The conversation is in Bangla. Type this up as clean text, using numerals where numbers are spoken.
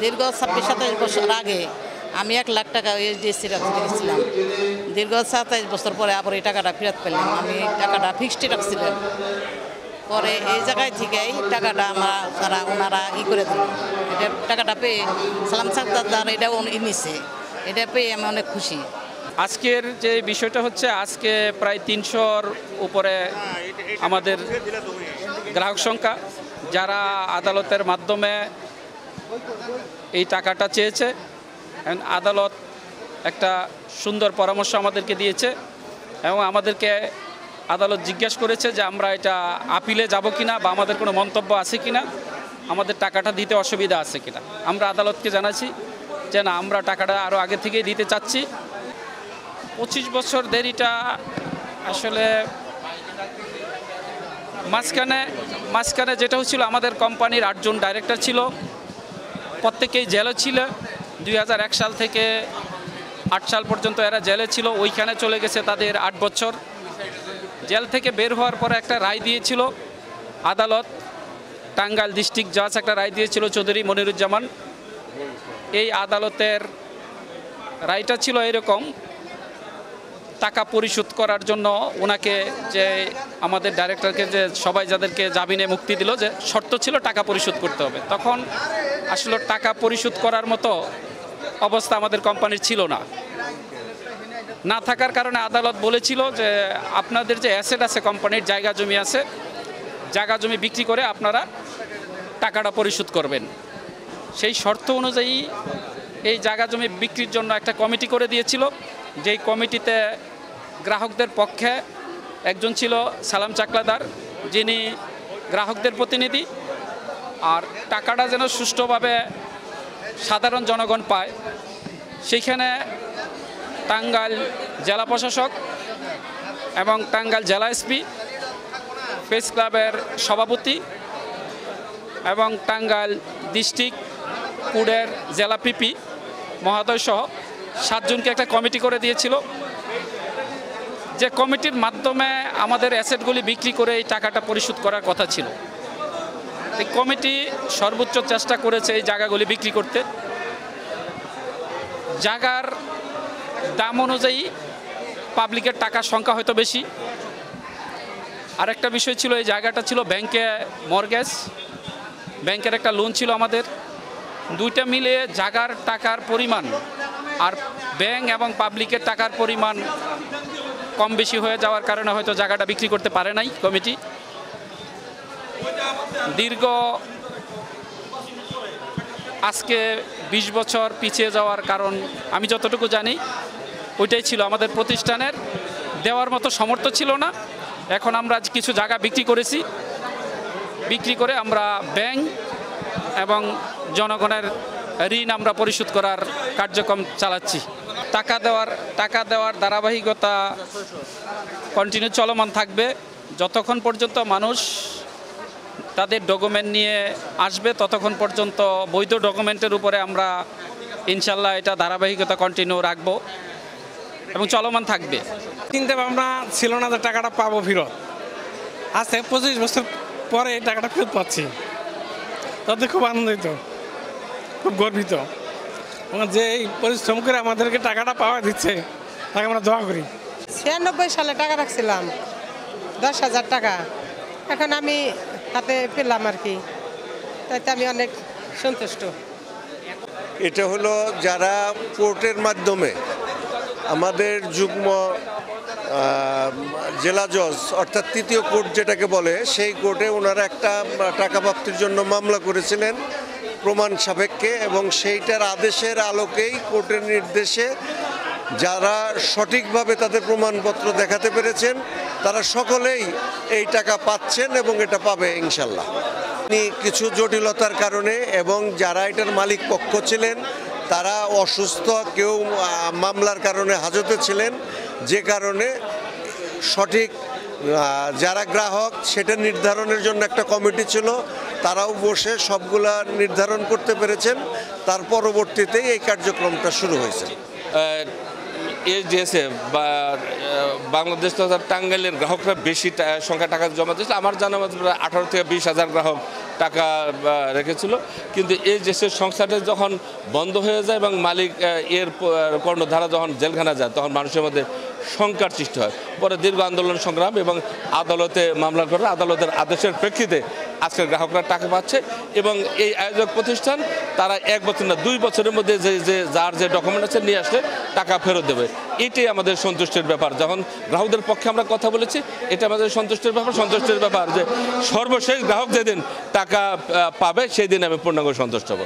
দীর্ঘ 26-27 বছর আগে আমি 1 লাখ টাকা এইচডিএফসি রাখতে গেছিলাম। দীর্ঘ 27 বছর পরে আবার এই টাকাটা ফেরত পেলাম। আমি টাকাটা ফিক্সড রাখছিলাম, পরে এই জায়গায় থেকেই টাকাটা ওনারা করে দিল। এটা টাকাটা পেয়ে সালাম সাকদার এটাও নিছে, এটা পেয়ে আমি অনেক খুশি। আজকের যে বিষয়টা হচ্ছে, আজকে প্রায় 300-র উপরে আমাদের গ্রাহক সংখ্যা যারা আদালতের মাধ্যমে এই টাকাটা চেয়েছে। আদালত একটা সুন্দর পরামর্শ আমাদেরকে দিয়েছে এবং আমাদেরকে আদালত জিজ্ঞাসা করেছে যে আমরা এটা আপিলে যাব কিনা বা আমাদের কোনো মন্তব্য আছে কিনা, আমাদের টাকাটা দিতে অসুবিধা আছে কিনা। আমরা আদালতকে জানাচ্ছি যে না, আমরা টাকাটা আরও আগে থেকেই দিতে চাচ্ছি। 25 বছর দেরিটা আসলে মাঝখানে যেটা হচ্ছিল, আমাদের কোম্পানির 8 জন ডাইরেক্টর ছিল, প্রত্যেকেই জেলে ছিল। 2001 সাল থেকে 8 সাল পর্যন্ত এরা জেলে ছিল। ওইখানে চলে গেছে তাদের 8 বছর। জেল থেকে বের হওয়ার পরে একটা রায় দিয়েছিল আদালত, টাঙ্গাইল ডিস্ট্রিক্ট জাজ একটা রায় দিয়েছিল, চৌধুরী মনিরুজ্জামান। এই আদালতের রায়টা ছিল এরকম, টাকা পরিশোধ করার জন্য ওনাকে, যে আমাদের ডাইরেক্টরকে, যে সবাই যাদেরকে জামিনে মুক্তি দিল, যে শর্ত ছিল টাকা পরিশোধ করতে হবে। তখন আসলে টাকা পরিশোধ করার মতো অবস্থা আমাদের কোম্পানির ছিল না থাকার কারণে আদালত বলেছিল যে আপনাদের যে অ্যাসেট আছে, কোম্পানির জায়গা জমি আছে, জায়গা জমি বিক্রি করে আপনারা টাকাটা পরিশোধ করবেন। সেই শর্ত অনুযায়ী এই জায়গা জমি বিক্রির জন্য একটা কমিটি করে দিয়েছিল, যেই কমিটিতে গ্রাহকদের পক্ষে একজন ছিল সালাম চাকলাদার, যিনি গ্রাহকদের প্রতিনিধি। আর টাকাটা যেন সুষ্ঠুভাবে সাধারণ জনগণ পায়, সেইখানে টাঙ্গাইল জেলা প্রশাসক এবং টাঙ্গাইল জেলা এসপি, প্রেস ক্লাবের সভাপতি এবং টাঙ্গাইল ডিস্ট্রিক্ট কোর্টের জেলা পিপি মহোদয় সহ 7 জনকে একটা কমিটি করে দিয়েছিল, যে কমিটির মাধ্যমে আমাদের অ্যাসেটগুলি বিক্রি করে এই টাকাটা পরিশোধ করার কথা ছিল। এই কমিটি সর্বোচ্চ চেষ্টা করেছে এই জায়গাগুলি বিক্রি করতে। জায়গার দাম অনুযায়ী পাবলিকের টাকার সংখ্যা হয়তো বেশি। আরেকটা বিষয় ছিল, এই জায়গাটা ছিল ব্যাংকে মর্গেজ, ব্যাংকের একটা লোন ছিল আমাদের। দুইটা মিলে জায়গার টাকার পরিমাণ আর ব্যাংক এবং পাবলিকের টাকার পরিমাণ কম বেশি হয়ে যাওয়ার কারণে হয়তো জায়গাটা বিক্রি করতে পারে নাই কমিটি। দীর্ঘ আজকে 20 বছর পিছিয়ে যাওয়ার কারণ আমি যতটুকু জানি ওইটাই ছিল, আমাদের প্রতিষ্ঠানের দেওয়ার মতো সামর্থ্য ছিল না। এখন আমরা কিছু জায়গা বিক্রি করেছি, বিক্রি করে আমরা ব্যাংক এবং জনগণের ঋণ আমরা পরিশোধ করার কার্যক্রম চালাচ্ছি। টাকা দেওয়ার ধারাবাহিকতা কন্টিনিউ চলমান থাকবে যতক্ষণ পর্যন্ত মানুষ তাদের ডকুমেন্ট নিয়ে আসবে, ততক্ষণ পর্যন্ত বৈধ ডকুমেন্টের উপরে আমরা ইনশাল্লাহ এটা ধারাবাহিকতা কন্টিনিউ রাখবো এবং চলমান থাকবে। চিন্তা ভাবনা ছিল না যে টাকাটা পাবো ফেরত। আজকে 25 বছর পরে এই টাকাটা ফেরত পাচ্ছি, তাতে খুব আনন্দিত, খুব গর্বিত। যে এই পরিশ্রম করে আমাদেরকে টাকাটা পাওয়া দিচ্ছে, তাকে আমরা দোয়া করি। 96 সালে টাকা রাখছিলাম 10,000 টাকা, এখন আমি হাতে পেলাম আর কি, তাইতে আমি অনেক সন্তুষ্ট। এটা হলো যারা কোর্টের মাধ্যমে আমাদের যুগ্ম জেলা জজ অর্থাৎ 3য় কোর্ট যেটাকে বলে, সেই কোর্টে ওনারা একটা টাকা প্রাপ্তির জন্য মামলা করেছিলেন প্রমাণ সাপেক্ষে, এবং সেইটার আদেশের আলোকেই কোর্টের নির্দেশে যারা সঠিকভাবে তাদের প্রমাণপত্র দেখাতে পেরেছেন তারা সকলেই এই টাকা পাচ্ছেন এবং এটা পাবে ইনশাল্লাহ। কিছু জটিলতার কারণে এবং যারা এটার মালিক পক্ষ ছিলেন তারা অসুস্থ, কেউ মামলার কারণে হাজতে ছিলেন, যে কারণে সঠিক যারা গ্রাহক সেটা নির্ধারণের জন্য একটা কমিটি ছিল, তারাও বসে সবগুলা নির্ধারণ করতে পেরেছেন। তার পরবর্তীতেই এই কার্যক্রমটা শুরু হয়েছে। এসডিএসএ বা বাংলাদেশ তথা টাঙ্গাইলের গ্রাহকরা বেশি সংখ্যা টাকা জমা দিয়েছিল। আমার জানা মতো প্রায় 18 থেকে 20,000 গ্রাহক টাকা রেখেছিল। কিন্তু এসডিএসএর সংস্থাটা যখন বন্ধ হয়ে যায় এবং মালিক এর কর্ণধারা যখন জেলখানা যায়, তখন মানুষের মধ্যে শঙ্কার সৃষ্টি হয়। পরে দীর্ঘ আন্দোলন সংগ্রাম এবং আদালতে মামলা করে আদালতের আদেশের প্রেক্ষিতে আজকের গ্রাহকরা টাকা পাচ্ছে এবং এই আয়োজক প্রতিষ্ঠান তারা 1 বছর না 2 বছরের মধ্যে যে যার যে ডকুমেন্ট আছে নিয়ে আসলে টাকা ফেরত দেবে। এটাই আমাদের সন্তুষ্টির ব্যাপার। যখন গ্রাহকদের পক্ষে আমরা কথা বলেছি, এটা আমাদের সন্তুষ্টির ব্যাপার যে সর্বশেষ গ্রাহক যেদিন টাকা পাবে সেই দিন আমি পূর্ণাঙ্গ সন্তুষ্ট হব।